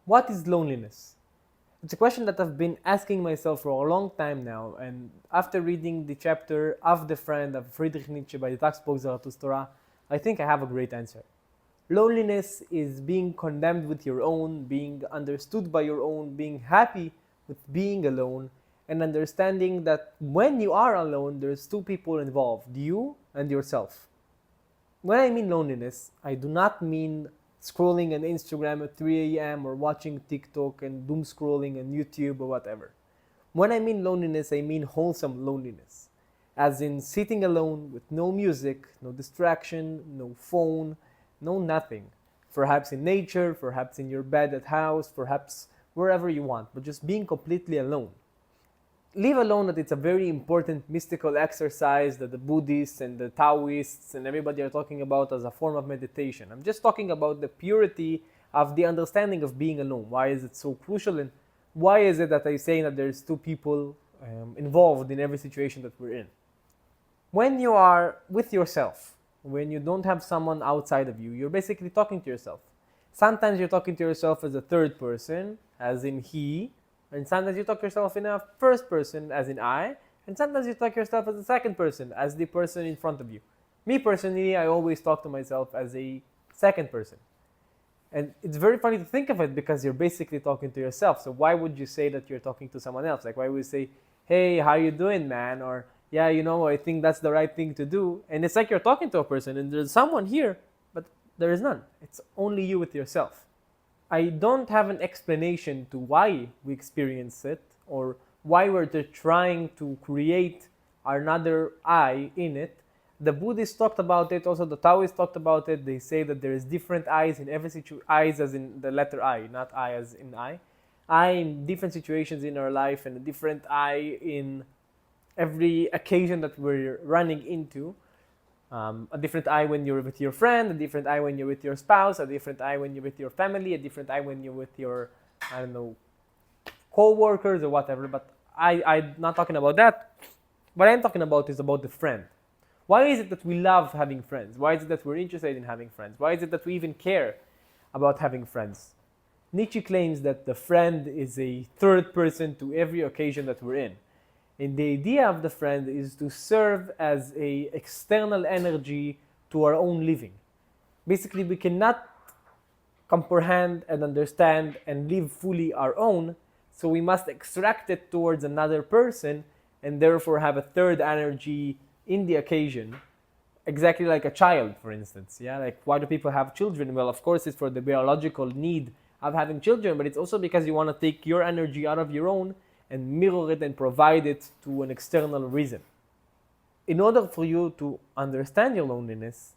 What is loneliness? It's a question that I've been asking myself for a long time now, and after reading the chapter of the Friend of Friedrich Nietzsche by the Taxbook Zarathustra, I think I have a great answer. Loneliness is being condemned with your own, being understood by your own, being happy with being alone, and understanding that when you are alone, there's two people involved, you and yourself. When I mean loneliness, I do not mean scrolling on Instagram at 3 a.m. or watching TikTok and doom scrolling on YouTube or whatever. When I mean loneliness, I mean wholesome loneliness. As in sitting alone with no music, no distraction, no phone, no nothing. Perhaps in nature, perhaps in your bed at house, perhaps wherever you want, but just being completely alone. Leave alone that it's a very important mystical exercise that the Buddhists and the Taoists and everybody are talking about as a form of meditation. I'm just talking about the purity of the understanding of being alone. Why is it so crucial, and why is it that I say that there's two people involved in every situation that we're in? When you are with yourself, when you don't have someone outside of you, you're basically talking to yourself. Sometimes you're talking to yourself as a third person, as in he, and sometimes you talk yourself in a first person, as in I, and sometimes you talk yourself as a second person, as the person in front of you. Me personally, I always talk to myself as a second person. And it's very funny to think of it because you're basically talking to yourself. So why would you say that you're talking to someone else? Like, why would you say, hey, how you doing, man? Or, yeah, I think that's the right thing to do. And it's like you're talking to a person and there's someone here, but there is none. It's only you with yourself. I don't have an explanation to why we experience it or why we're trying to create another I in it. The Buddhists talked about it, also the Taoists talked about it. They say that there is different eyes in every situation, eyes as in the letter I, not I as in I in different situations in our life, and a different I in every occasion that we're running into. A different I when you're with your friend, a different I when you're with your spouse, a different I when you're with your family, a different I when you're with your, co-workers or whatever. But I'm not talking about that. What I'm talking about is about the friend. Why is it that we love having friends? Why is it that we're interested in having friends? Why is it that we even care about having friends? Nietzsche claims that the friend is a third person to every occasion that we're in. And the idea of the friend is to serve as a external energy to our own living. Basically, we cannot comprehend and understand and live fully our own, so we must extract it towards another person and therefore have a third energy in the occasion, exactly like a child, for instance. Yeah, like why do people have children? Well, of course, it's for the biological need of having children, but it's also because you want to take your energy out of your own and mirror it and provide it to an external reason. In order for you to understand your loneliness,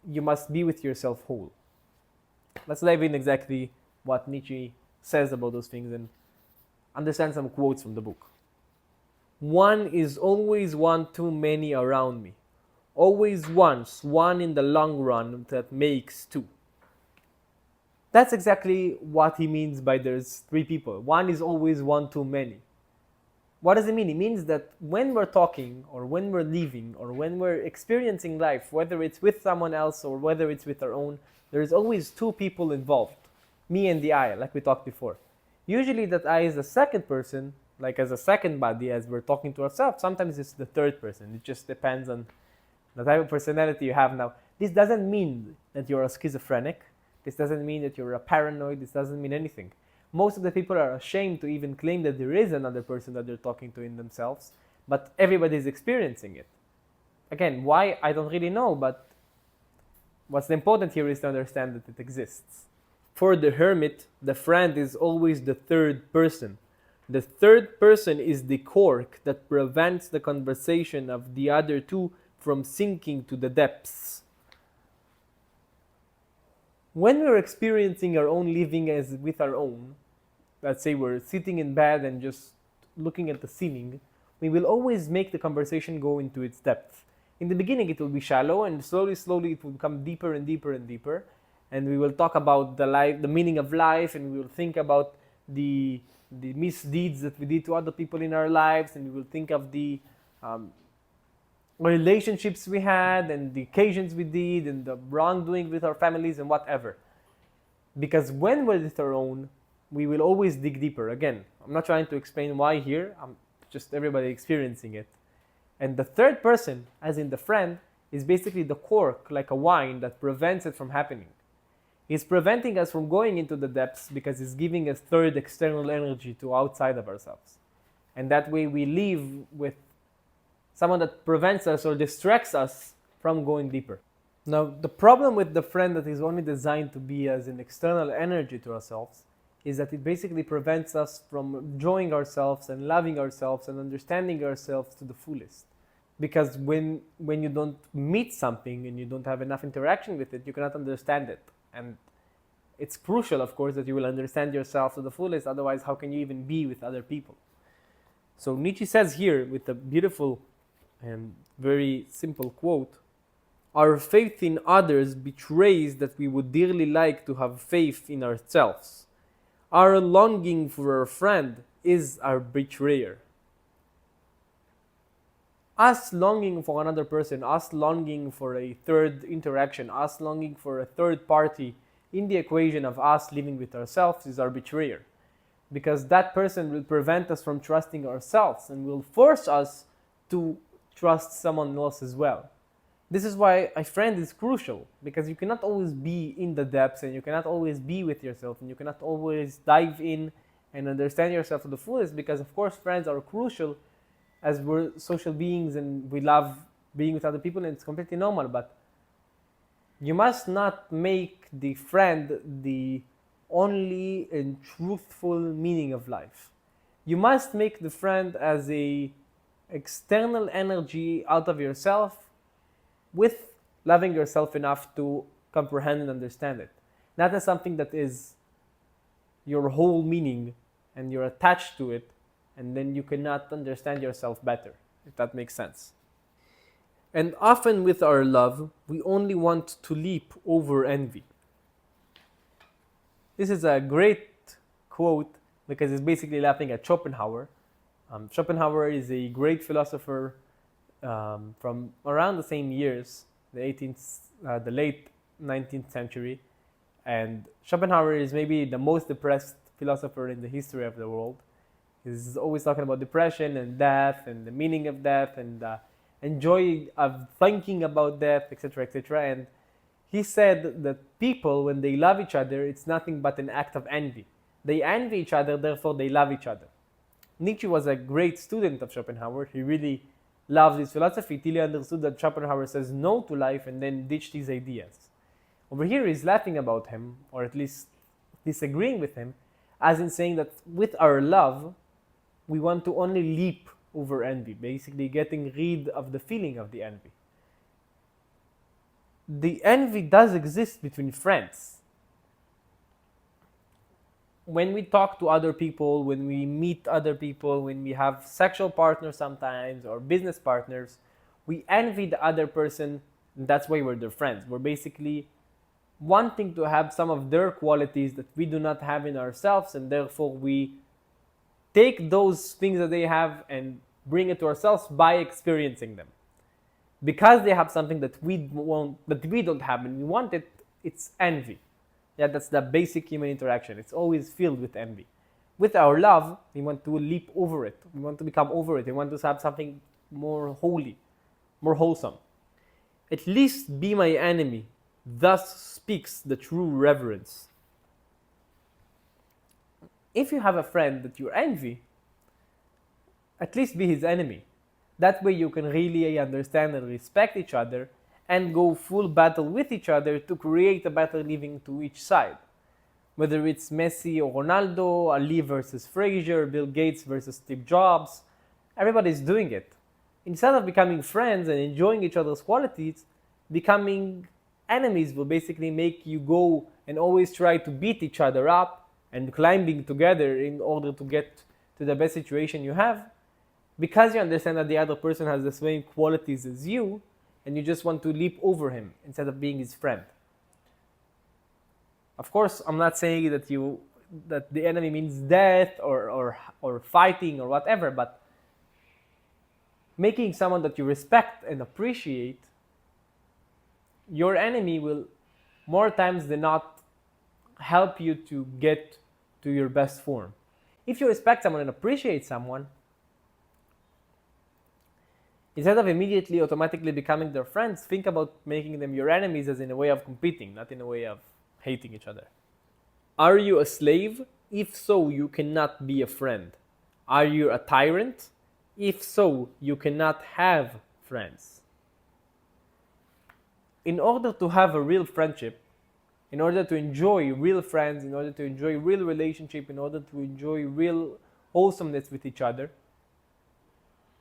you must be with yourself whole. Let's dive in exactly what Nietzsche says about those things and understand some quotes from the book. One is always one too many around me. Always one in the long run that makes two. That's exactly what he means by there's three people. One is always one too many. What does it mean? It means that when we're talking or when we're living or when we're experiencing life, whether it's with someone else or whether it's with our own, there's always two people involved. Me and the I, like we talked before. Usually that I is the second person, like as a second body as we're talking to ourselves. Sometimes it's the third person. It just depends on the type of personality you have now. This doesn't mean that you're a schizophrenic. This doesn't mean that you're a paranoid. This doesn't mean anything. Most of the people are ashamed to even claim that there is another person that they're talking to in themselves, but everybody's experiencing it. Again, why? I don't really know, but what's important here is to understand that it exists. For the hermit, the friend is always the third person. The third person is the cork that prevents the conversation of the other two from sinking to the depths. When we're experiencing our own living as with our own, let's say we're sitting in bed and just looking at the ceiling, we will always make the conversation go into its depth. In the beginning, it will be shallow, and slowly it will become deeper and deeper and deeper. And we will talk about the meaning of life, and we will think about the misdeeds that we did to other people in our lives, and we will think of the relationships we had and the occasions we did and the wrongdoing with our families and whatever. Because when we're with our own, we will always dig deeper. Again, I'm not trying to explain why here, I'm just everybody experiencing it. And the third person, as in the friend, is basically the cork, like a wine, that prevents it from happening. He's preventing us from going into the depths because he's giving us third external energy to outside of ourselves. And that way we leave with someone that prevents us or distracts us from going deeper. Now, the problem with the friend that is only designed to be as an external energy to ourselves is that it basically prevents us from enjoying ourselves and loving ourselves and understanding ourselves to the fullest. Because when you don't meet something and you don't have enough interaction with it, you cannot understand it. And it's crucial, of course, that you will understand yourself to the fullest. Otherwise, how can you even be with other people? So Nietzsche says here, with a beautiful and very simple quote, "Our faith in others betrays that we would dearly like to have faith in ourselves. Our longing for a friend is our betrayer." Us longing for another person, us longing for a third interaction, us longing for a third party in the equation of us living with ourselves is our betrayer. Because that person will prevent us from trusting ourselves and will force us to trust someone else as well. This is why a friend is crucial, because you cannot always be in the depths and you cannot always be with yourself and you cannot always dive in and understand yourself to the fullest, because of course friends are crucial as we're social beings and we love being with other people, and it's completely normal. But you must not make the friend the only and truthful meaning of life. You must make the friend as a external energy out of yourself, with loving yourself enough to comprehend and understand it. Not as something that is your whole meaning and you're attached to it, and then you cannot understand yourself better, if that makes sense. And often with our love, we only want to leap over envy. This is a great quote because it's basically laughing at Schopenhauer. Schopenhauer is a great philosopher from around the same years, the late 19th century. And Schopenhauer is maybe the most depressed philosopher in the history of the world. He's always talking about depression and death and the meaning of death and the joy of thinking about death, etc., etc. And he said that people, when they love each other, it's nothing but an act of envy. They envy each other, therefore they love each other. Nietzsche was a great student of Schopenhauer. He really loved his philosophy till he understood that Schopenhauer says no to life and then ditched his ideas. Over here he's laughing about him, or at least disagreeing with him, as in saying that with our love, we want to only leap over envy, basically getting rid of the feeling of the envy. The envy does exist between friends. When we talk to other people, when we meet other people, when we have sexual partners sometimes or business partners, we envy the other person, and that's why we're their friends. We're basically wanting to have some of their qualities that we do not have in ourselves, and therefore we take those things that they have and bring it to ourselves by experiencing them. Because they have something that we don't have and we want it, it's envy. Yeah, that's the basic human interaction. It's always filled with envy. With our love, we want to leap over it. We want to become over it. We want to have something more holy, more wholesome. At least be my enemy. Thus speaks the true reverence. If you have a friend that you envy, at least be his enemy. That way you can really understand and respect each other and go full battle with each other to create a better living to each side. Whether it's Messi or Ronaldo, Ali versus Frazier, Bill Gates versus Steve Jobs, everybody's doing it. Instead of becoming friends and enjoying each other's qualities, becoming enemies will basically make you go and always try to beat each other up and climbing together in order to get to the best situation you have, because you understand that the other person has the same qualities as you, and you just want to leap over him instead of being his friend. Of course, I'm not saying that the enemy means death or fighting or whatever, but making someone that you respect and appreciate your enemy will more times than not help you to get to your best form. If you respect someone and appreciate someone, instead of immediately automatically becoming their friends, think about making them your enemies, as in a way of competing, not in a way of hating each other. Are you a slave? If so, you cannot be a friend. Are you a tyrant? If so, you cannot have friends. In order to have a real friendship, in order to enjoy real friends, in order to enjoy real relationship, in order to enjoy real wholesomeness with each other,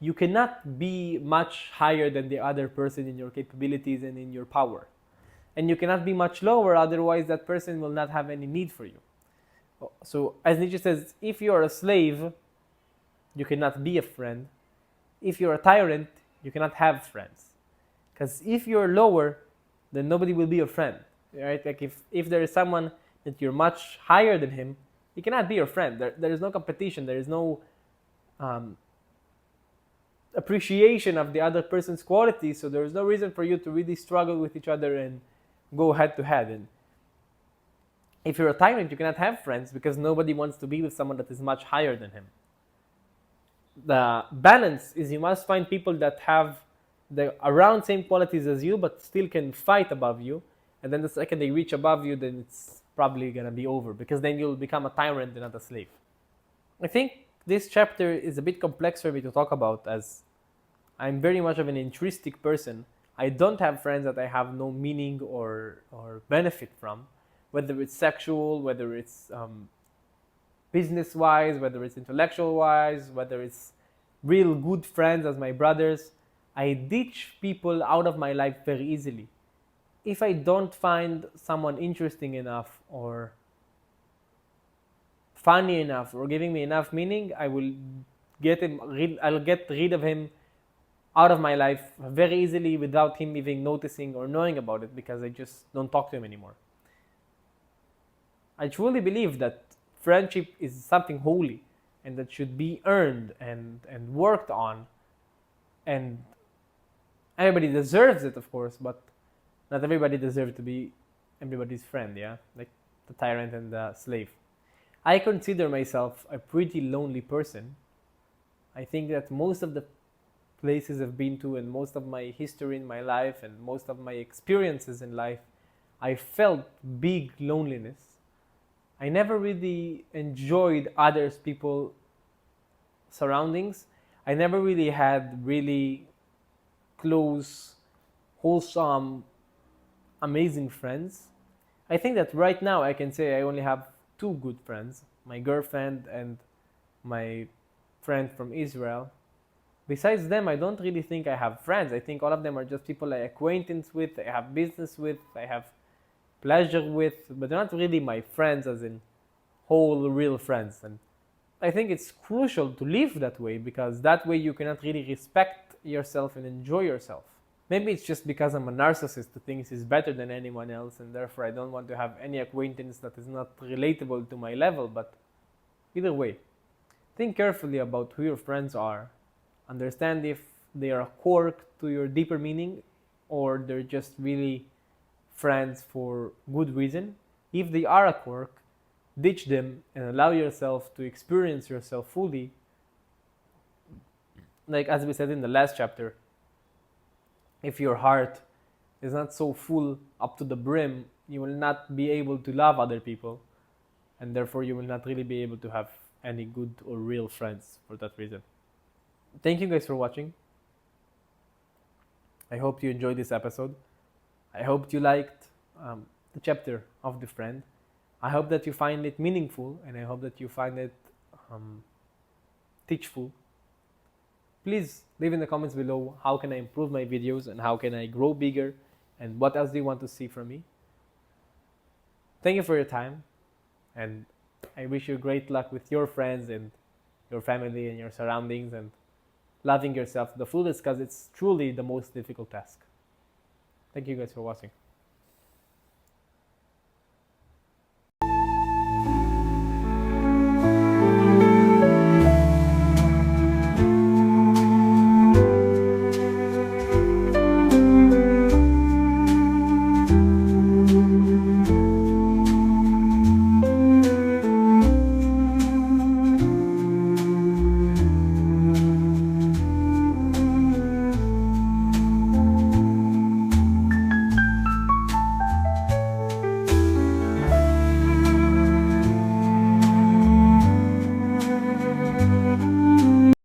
you cannot be much higher than the other person in your capabilities and in your power. And you cannot be much lower, otherwise that person will not have any need for you. So as Nietzsche says, if you are a slave, you cannot be a friend. If you're a tyrant, you cannot have friends. Because if you're lower, then nobody will be your friend. Right? Like if there is someone that you're much higher than him, he cannot be your friend. There is no competition. There is no appreciation of the other person's qualities. So there is no reason for you to really struggle with each other and go head to head. And if you're a tyrant, you cannot have friends because nobody wants to be with someone that is much higher than him. The balance is you must find people that have the around same qualities as you, but still can fight above you. And then the second they reach above you, then it's probably going to be over, because then you'll become a tyrant and not a slave. I think this chapter is a bit complex for me to talk about, as I'm very much of an intrinsic person. I don't have friends that I have no meaning or benefit from, whether it's sexual, whether it's business-wise, whether it's intellectual-wise, whether it's real good friends as my brothers. I ditch people out of my life very easily. If I don't find someone interesting enough or funny enough or giving me enough meaning, I'll get rid of him out of my life very easily without him even noticing or knowing about it, because I just don't talk to him anymore. I truly believe that friendship is something holy and that should be earned and worked on, and everybody deserves it, of course, but not everybody deserves to be everybody's friend, yeah? Like the tyrant and the slave. I consider myself a pretty lonely person. I think that most of the places I've been to and most of my history in my life and most of my experiences in life, I felt big loneliness. I never really enjoyed others people surroundings. I never really had really close, wholesome, amazing friends. I think that right now I can say I only have two good friends, my girlfriend and my friend from Israel. Besides them, I don't really think I have friends. I think all of them are just people I acquaintance with, I have business with, I have pleasure with, but they're not really my friends as in whole real friends. And I think it's crucial to live that way, because that way you cannot really respect yourself and enjoy yourself. Maybe it's just because I'm a narcissist who thinks he's better than anyone else, and therefore I don't want to have any acquaintance that is not relatable to my level. But either way, think carefully about who your friends are. Understand if they are a cork to your deeper meaning, or they're just really friends for good reason. If they are a cork, ditch them and allow yourself to experience yourself fully. Like as we said in the last chapter, if your heart is not so full up to the brim, you will not be able to love other people, and therefore you will not really be able to have any good or real friends for that reason. Thank you guys for watching. I hope you enjoyed this episode. I hope you liked the chapter of the friend. I hope that you find it meaningful, and I hope that you find it teachful. Please leave in the comments below how can I improve my videos and how can I grow bigger, and what else do you want to see from me. Thank you for your time, and I wish you great luck with your friends and your family and your surroundings, and loving yourself to the fullest, because it's truly the most difficult task. Thank you guys for watching.